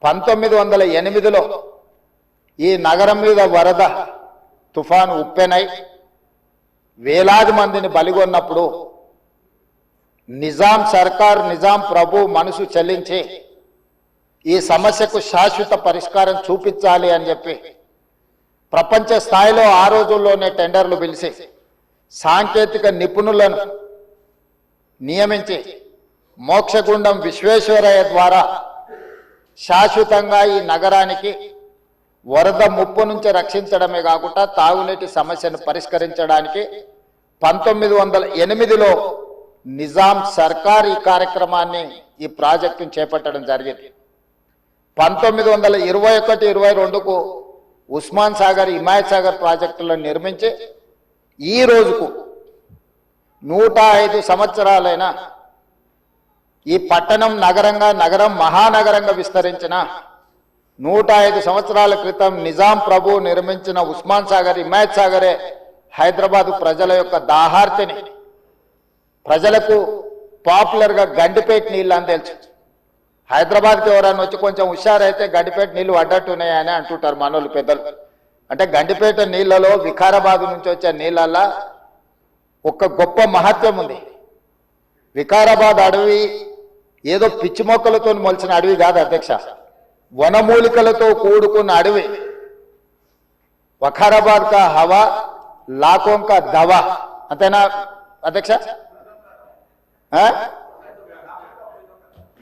1908లో ఈ నగరం మీద వరద తుఫాను ఉప్పెనై వేలాది మందిని బలిగొన్నప్పుడు నిజాం సర్కార్ నిజాం ప్రభు మనసు చెల్లించి ఈ సమస్యకు శాశ్వత పరిష్కారం చూపించాలి అని చెప్పి ప్రపంచ స్థాయిలో ఆ రోజుల్లోనే టెండర్లు పిలిచి సాంకేతిక నిపుణులను నియమించి మోక్షగుండం విశ్వేశ్వరయ్య ద్వారా శాశ్వతంగా ఈ నగరానికి వరద ముప్పు నుంచి రక్షించడమే కాకుండా తాగునీటి సమస్యను పరిష్కరించడానికి 1908లో నిజాం సర్కార్ ఈ కార్యక్రమాన్ని ఈ ప్రాజెక్టును చేపట్టడం జరిగింది. 1921-22కు ఉస్మాన్ సాగర్ హిమాయత్ సాగర్ ప్రాజెక్టులను నిర్మించి ఈ రోజుకు 105 సంవత్సరాలైన ఈ పట్టణం నగరం మహానగరంగా విస్తరించిన 105 సంవత్సరాల క్రితం నిజాం ప్రభు నిర్మించిన ఉస్మాన్ సాగర్ హిమాయత్ సాగరే హైదరాబాద్ ప్రజల యొక్క దాహార్తిని ప్రజలకు పాపులర్గా గండిపేట నీళ్ళు అని తెలుసు. హైదరాబాద్కి ఎవరైనా వచ్చి కొంచెం హుషారైతే గండిపేట నీళ్లు అడ్డట్టున్నాయని అంటుంటారు మనోళ్ళు పెద్దలు. అంటే గండిపేట నీళ్లలో వికారాబాద్ నుంచి వచ్చే నీళ్ళల్లో ఒక గొప్ప మహత్వం ఉంది. వికారాబాద్ అడవి ఏదో పిచ్చి మొక్కలతో మొలిచిన అడవి కాదు అధ్యక్ష, వనమూలికలతో కూడుకున్న అడవి. వఖారాబాద్ కా హవా లాఖోం కా దవా, అంతేనా అధ్యక్ష?